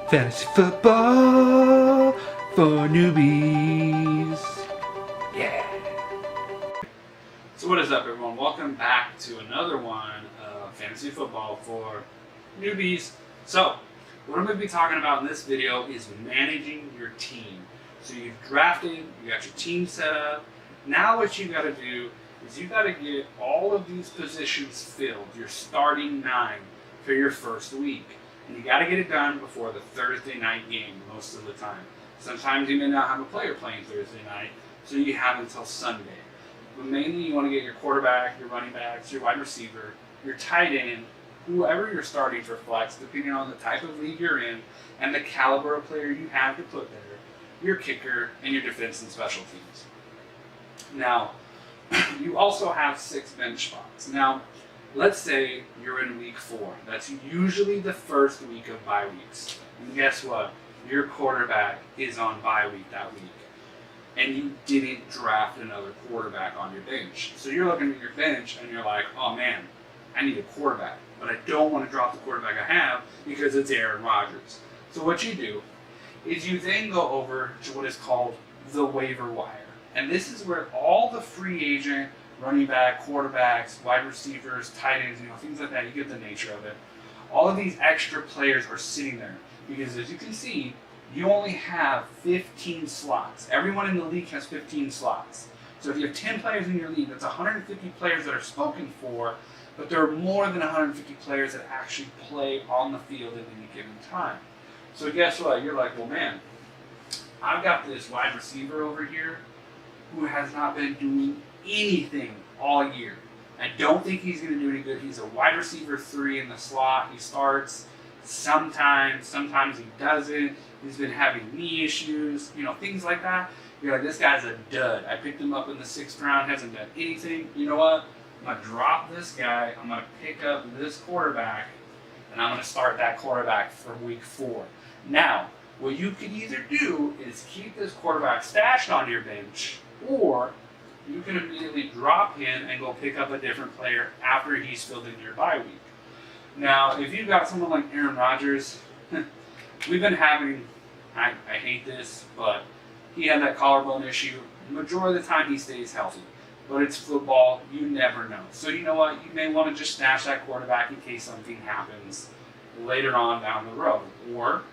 Fantasy football for newbies. Yeah. So what is up, everyone? Welcome back to another one of Fantasy Football for Newbies. So, what I'm going to be talking about in this video is managing your team. So you've drafted, you got your team set up. Now what you got to do is you got to get all of these positions filled, your starting 9 for your first week. And you got to get it done before the Thursday night game most of the time. Sometimes you may not have a player playing Thursday night, so you have until Sunday. But mainly you want to get your quarterback, your running backs, your wide receiver, your tight end, whoever you're starting for flex, depending on the type of league you're in and the caliber of player you have to put there, your kicker, and your defense and special teams. Now, you also have 6 bench spots. Now, let's say you're in week 4. That's usually the first week of bye weeks. And guess what? Your quarterback is on bye week that week. And you didn't draft another quarterback on your bench. So you're looking at your bench and you're like, oh man, I need a quarterback. But I don't want to drop the quarterback I have because it's Aaron Rodgers. So what you do is you then go over to what is called the waiver wire. And this is where all the free agent, running back, quarterbacks, wide receivers, tight ends, things like that, you get the nature of it. All of these extra players are sitting there because, as you can see, you only have 15 slots. Everyone in the league has 15 slots. So if you have 10 players in your league, that's 150 players that are spoken for, but there are more than 150 players that actually play on the field at any given time. So guess what? You're like, well, man, I've got this wide receiver over here who has not been doing anything all year. I don't think he's going to do any good. He's a wide receiver 3 in the slot. He starts sometimes he doesn't. He's been having knee issues, things like that. You're like, this guy's a dud. I picked him up in the 6th round, hasn't done anything. You know what? I'm going to drop this guy. I'm going to pick up this quarterback, and I'm going to start that quarterback for week 4. Now, what you could either do is keep this quarterback stashed on your bench, or you can immediately drop him and go pick up a different player after he's filled in your bye week. Now, if you've got someone like Aaron Rodgers, we've been having, I hate this, but he had that collarbone issue. The majority of the time he stays healthy. But it's football, you never know. So you know what, you may want to just stash that quarterback in case something happens later on down the road. Or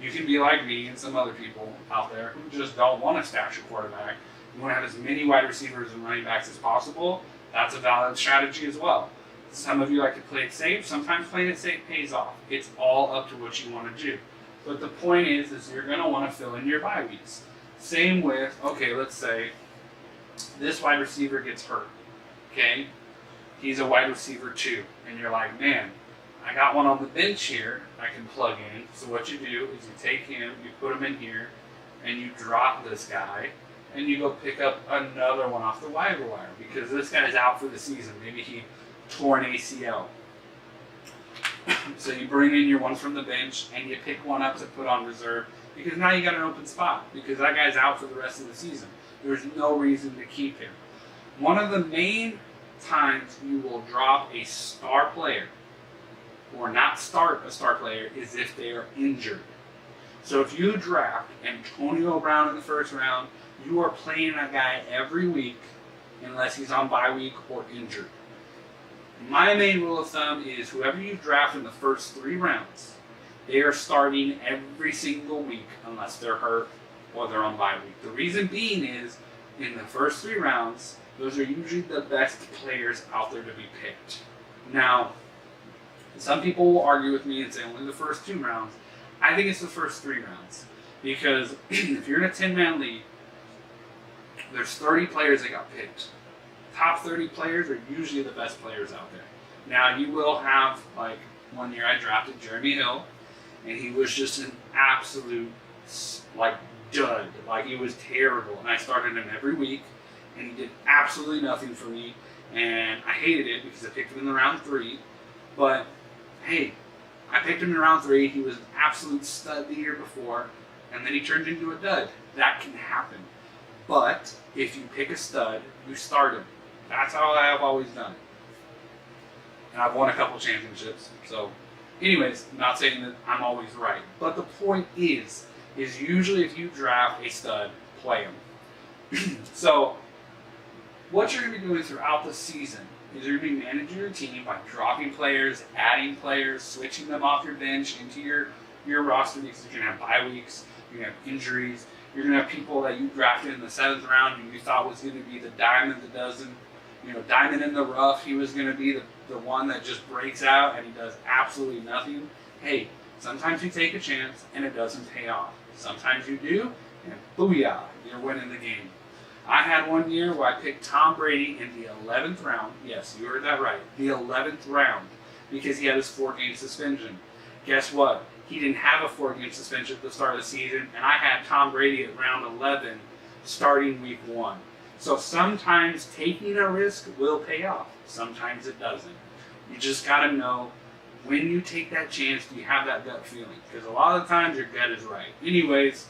you can be like me and some other people out there who just don't want to stash a quarterback. You want to have as many wide receivers and running backs as possible. That's a valid strategy as well. Some of you like to play it safe. Sometimes playing it safe pays off. It's all up to what you want to do. But the point is you're going to want to fill in your bye weeks. Same with, okay, let's say this wide receiver gets hurt. Okay? He's a wide receiver 2. And you're like, man, I got one on the bench here I can plug in. So what you do is you take him, you put him in here, and you drop this guy, and you go pick up another one off the waiver wire because this guy's out for the season. Maybe he tore an ACL. So you bring in your one from the bench and you pick one up to put on reserve because now you got an open spot because that guy's out for the rest of the season. There's no reason to keep him. One of the main times you will drop a star player or not start a star player is if they are injured. So if you draft Antonio Brown in the 1st round, you are playing that guy every week unless he's on bye week or injured. My main rule of thumb is whoever you draft in the first 3 rounds, they are starting every single week unless they're hurt or they're on bye week. The reason being is in the first 3 rounds, those are usually the best players out there to be picked. Now, some people will argue with me and say only the first 2 rounds. I think it's the first 3 rounds because if you're in a 10-man league, there's 30 players that got picked. Top 30 players are usually the best players out there. Now, you will have, like, one year I drafted Jeremy Hill, and he was just an absolute, dud. He was terrible. And I started him every week, and he did absolutely nothing for me. And I hated it because I picked him in the round 3. But, hey, I picked him in round 3. He was an absolute stud the year before, and then he turned into a dud. That can happen. But if you pick a stud, you start him. That's how I have always done it. And I've won a couple championships, so Anyways, not saying that I'm always right, but the point is usually if you draft a stud, play him. So what you're going to be doing throughout the season is you're going to be managing your team by dropping players, adding players, switching them off your bench into your roster, because you're going to have bye weeks, you're going to have injuries, you're going to have people that you drafted in the 7th round and you thought was going to be the diamond that doesn't, diamond in the rough. He was going to be the one that just breaks out and he does absolutely nothing. Hey, sometimes you take a chance and it doesn't pay off. Sometimes you do, and booyah, you're winning the game. I had one year where I picked Tom Brady in the 11th round. Yes, you heard that right. The 11th round, because he had his 4-game suspension. Guess what? He didn't have a 4-game suspension at the start of the season, and I had Tom Brady at round 11 starting week 1. So sometimes taking a risk will pay off. Sometimes it doesn't. You just got to know when you take that chance, do you have that gut feeling? Because a lot of the times your gut is right. Anyways,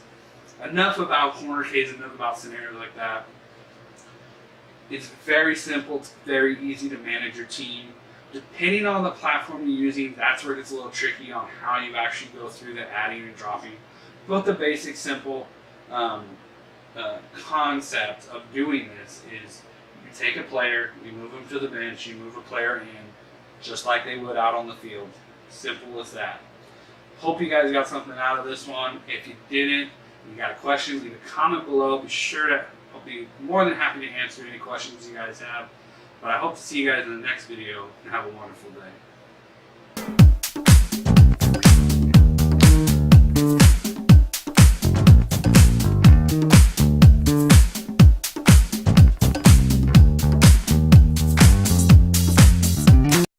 enough about corner cases, enough about scenarios like that. It's very simple. It's very easy to manage your team. Depending on the platform you're using, that's where it gets a little tricky on how you actually go through the adding and dropping. But the basic, simple concept of doing this is you take a player, you move them to the bench, you move a player in, just like they would out on the field. Simple as that. Hope you guys got something out of this one. If you didn't, you got a question, leave a comment below. Be sure to, I'll be more than happy to answer any questions you guys have. But I hope to see you guys in the next video, and have a wonderful day.